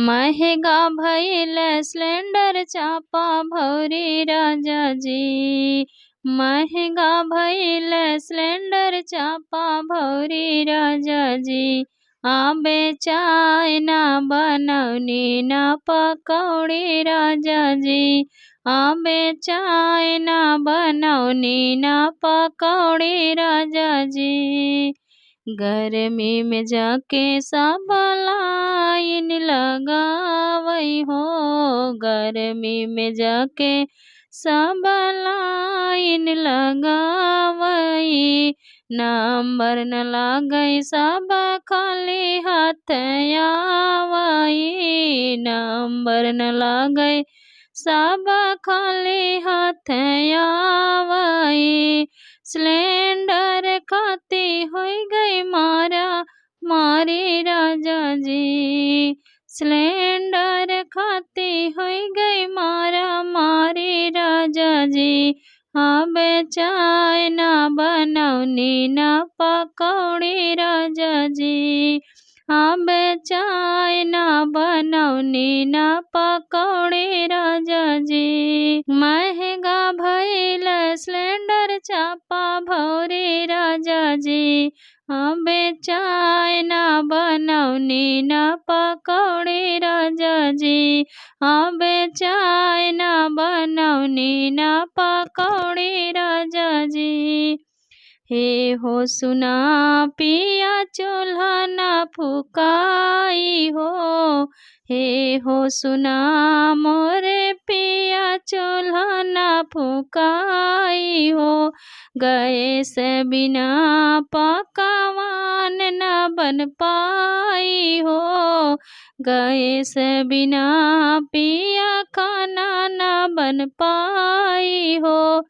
महंगा भइल सिलेंडर चापा भौरी राजा जी। महंगा भइल सिलेंडर चापा भौरी राजा जी। आबे चाय ना बनौनी ना पकौड़ी राजा जी। आबे चाय ना बनौनी ना पकौड़ी राजा जी। गर्मी में जाके सब लाइन लगावई हो। गर्मी में जाके सब लाइन लगावई। नंबर न लागई सब खाली हाथ आवई। नंबर न लागई सब खाली हाथ आवई। सिलेंडर खाती होई गई मारा मारी राजा जी। सिलेंडर खाती होई गई मारा मारी राजा जी। आबे चाय ना बनौनी ना पकौड़ी राजा जी। आबे चाय ना बनौनी ना पकौड़ी राजा जी। महंगा भइल सिलेंडर चापा भौरी राजा जी। आबे चाय ना बनौनी ना पकौड़ी राजा जी। आबे चाय ना बनौनी ना पकौड़ी राजा जी। हे हो सुना पिया चूल्हा ना फुकाई हो। हे हो सुना मोरे पिया चूल्हा ना फुकाई हो। गैस बिना पकवान न बन पाई हो। गैस बिना पिया खाना न बन पाई हो।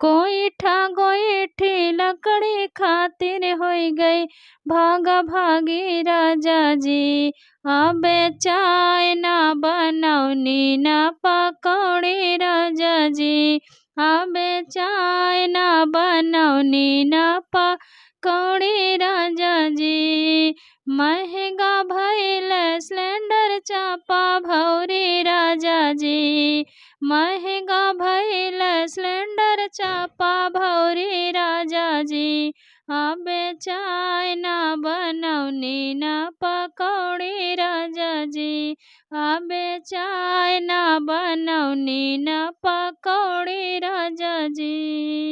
गोईठा गोईठी लकड़ी खातिर होई गई भागा भागी राजा जी। आबे चाय ना बनौनी ना पकौड़ी राजा जी। आबे चाय ना बनौनी ना पकौड़ी राजा जी। महंगा भइल सिलेंडर चापा भौरी राजा जी। महंगा भइल सिलेंडर चापा भौरी राजा जी। आबे चाय ना बनौनी ना पकौड़ी राजा जी। आबे चाय ना बनौनी ना पकौड़ी राजा जी।